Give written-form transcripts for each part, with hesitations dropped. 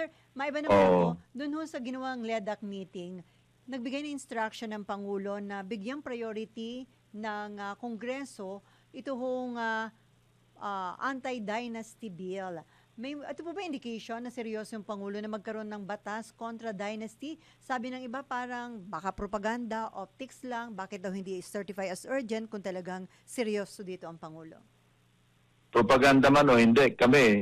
Sir, maiba naman ako, Oo. dun ho sa ginawang LEDAC meeting, nagbigay ng instruction ng Pangulo na bigyang priority ng Kongreso ito hong anti-dynasty bill. Ito po ba indication na seryoso yung Pangulo na magkaroon ng batas kontra dynasty? Sabi ng iba parang baka propaganda, optics lang, bakit daw hindi certify as urgent kung talagang seryoso dito ang Pangulo? Propaganda man o hindi,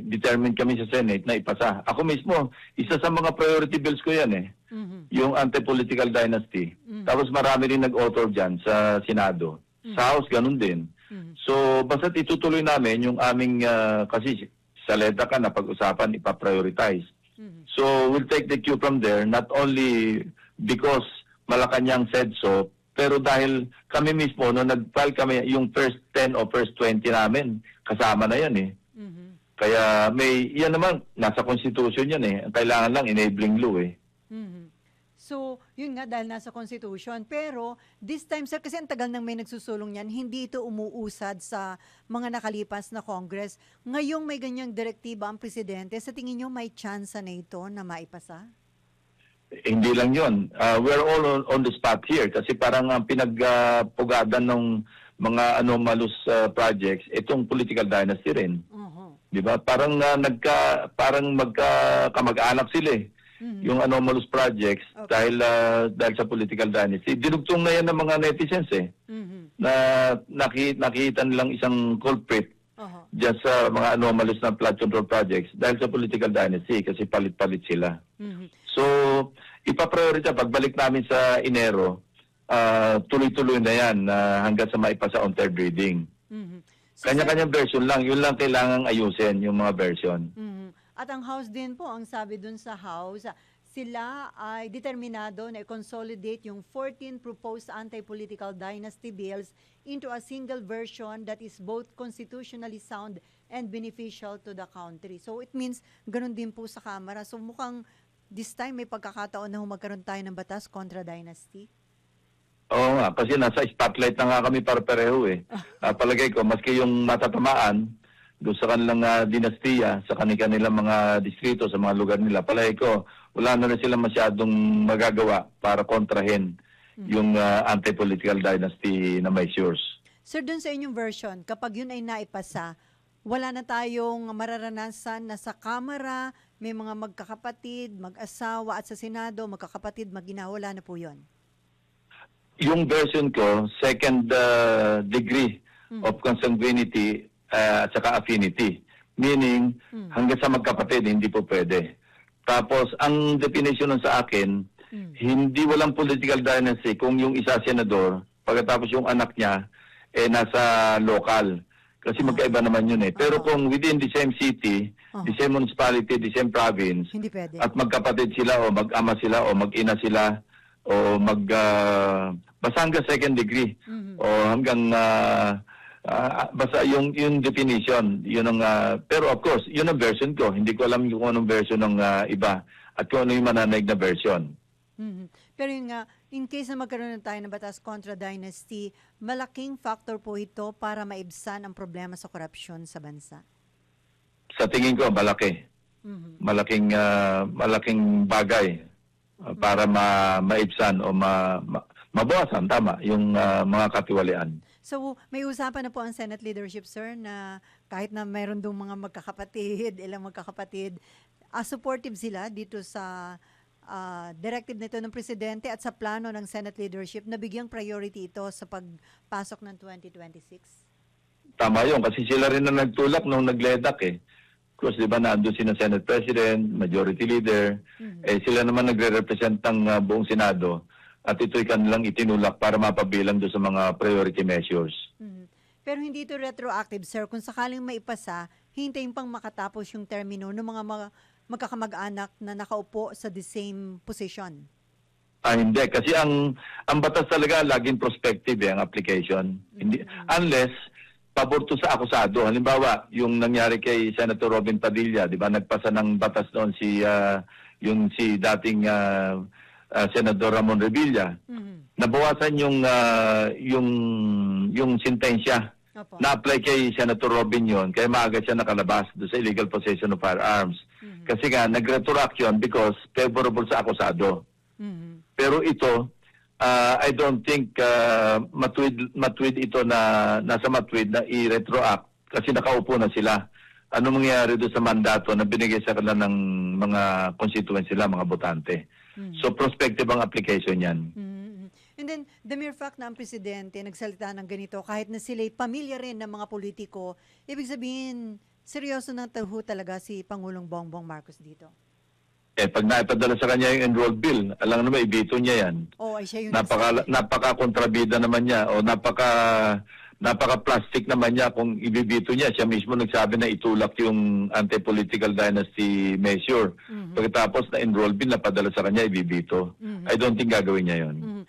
determined kami sa Senate na ipasa. Ako mismo, isa sa mga priority bills ko yan Mhm. yung anti-political dynasty. Mhm. Tapos marami rin nag-author dyan sa Senado. Sa House, ganun din. Mhm. So, basta itutuloy namin yung aming, kasi sa LEDA ka na pag-usapan, ipaprioritize. Mhm. So, we'll take the cue from there, not only because Malacanang said so, pero dahil kami mismo, no, nag-file kami yung first 10 o first 20 namin, kasama na yan eh. Mhm. Kaya yan naman, nasa Constitution yan eh. Kailangan lang enabling law eh. Mhm. So, yun nga dahil nasa Constitution. Pero, this time, sir, kasi ang tagal nang may nagsusulong yan, hindi ito umuusad sa mga nakalipas na Congress. Ngayong may ganyang direktiba ang Presidente, sa tingin nyo may chance na ito na maipasa? Hindi lang yun. We're all on the spot here kasi parang ang pinagpugadan ng mga anomalous projects, itong political dynasty rin. Uh-huh. Di ba? Parang parang magkakamag-anak sila eh. Yung anomalous projects dahil sa political dynasty. Dinugtong na yan ng mga netizens eh. Na nakita nilang isang culprit dyan sa mga anomalous na flood control projects dahil sa political dynasty kasi palit-palit sila. So, ipapriority pagbalik namin sa Enero, tuloy-tuloy na yan hanggang sa maipasa on third reading. So, Kanya-kanyang version lang. Yun lang kailangang ayusin, yung mga version. At ang House din po, ang sabi dun sa House, sila ay determinado na i-consolidate yung 14 proposed anti-political dynasty bills into a single version that is both constitutionally sound and beneficial to the country. So it means, ganun din po sa Kamara. So mukhang this time may pagkakataon na magkaroon tayo ng batas kontra dynasty. Oo nga, kasi nasa spotlight na nga kami para pareho eh. Palagay ko, maski yung matatamaan, doon sa kanilang dinastiya, sa kanilang mga distrito, sa mga lugar nila, palagay ko, wala na rin sila masyadong magagawa para kontrahin yung anti-political dynasty na measures. Sir, dun sa inyong version, kapag yun ay naipasa, wala na tayong mararanasan na sa Kamara, may mga magkakapatid, mag-asawa at sa Senado, magkakapatid, mag-ina, wala na po yun. Yung version ko, second degree of consanguinity at saka affinity. Meaning, hanggang sa magkapatid, hindi po pwede. Tapos, ang definition nun sa akin, hindi walang political dynasty kung yung isa senador, pagkatapos yung anak niya, nasa local. Kasi magkaiba naman yun eh. Pero kung within the same city, the same municipality, the same province, Hindi pwede. at magkapatid sila o mag-ama sila o mag-ina sila o basta hanggang second degree o hanggang basta yung definition, yun ang pero of course, yun ang version ko. Hindi ko alam kung anong version ng iba at kung ano yung mananaig na version. Pero yun nga, in case na magkaroon na tayo ng batas kontra dynasty, malaking factor po ito para maibsan ang problema sa korupsyon sa bansa. Sa tingin ko, malaki. Malaking bagay para maibsan o mabawasan, tama, yung mga katiwalian. So, may usapan na po ang Senate leadership, sir, na kahit na mayroon dong mga magkakapatid, ilang magkakapatid, supportive sila dito sa directive nito ng Presidente at sa plano ng Senate leadership na bigyang priority ito sa pagpasok ng 2026? Tama yun, kasi sila rin na nagtulak nung nagledak eh. Of course, di ba, nandun si na Senate President, Majority Leader, sila naman nagre-represent ng buong Senado. At ito'y kanilang itinulak para mapabilang doon sa mga priority measures. Pero hindi ito retroactive, sir. Kung sakaling maipasa, hintayin pang makatapos yung termino ng mga magkakamag-anak na nakaupo sa the same position. Hindi. Kasi ang batas talaga laging prospective ang application. Hindi, unless paborto sa akusado. Halimbawa, yung nangyari kay Senator Robin Padilla, di ba, nagpasa ng batas doon si dating Senador Ramon Revilla. Nabawasan yung sentensya Opo. Na-apply kay Senator Robin yon, kaya maaga siya nakalabas doon sa illegal possession of firearms. Kasi nga, nag-retroact yun because favorable sa akusado. Pero ito, I don't think matwid ito na nasa matwid na i-retroact kasi nakaupo na sila. Ano mangyayari doon sa mandato na binigay sa kanila ng mga constituents sila, mga botante. So prospective ang application yan. And then, the mere fact na ang presidente nagsalita ng ganito, kahit na sila'y pamilya rin ng mga politiko, ibig sabihin, seryoso ng taho talaga si Pangulong Bongbong Marcos dito. Pag naipadala sa kanya yung enrolled bill, alam naman, ibito niya yan. Ay siya yung Napaka-kontrabida naman niya o napaka-plastic naman niya kung ibibito niya. Siya mismo nagsabi na itulak yung anti-political dynasty measure. Pagkatapos na enrolled bill, napadala sa kanya, ibibito. I don't think gagawin niya yon.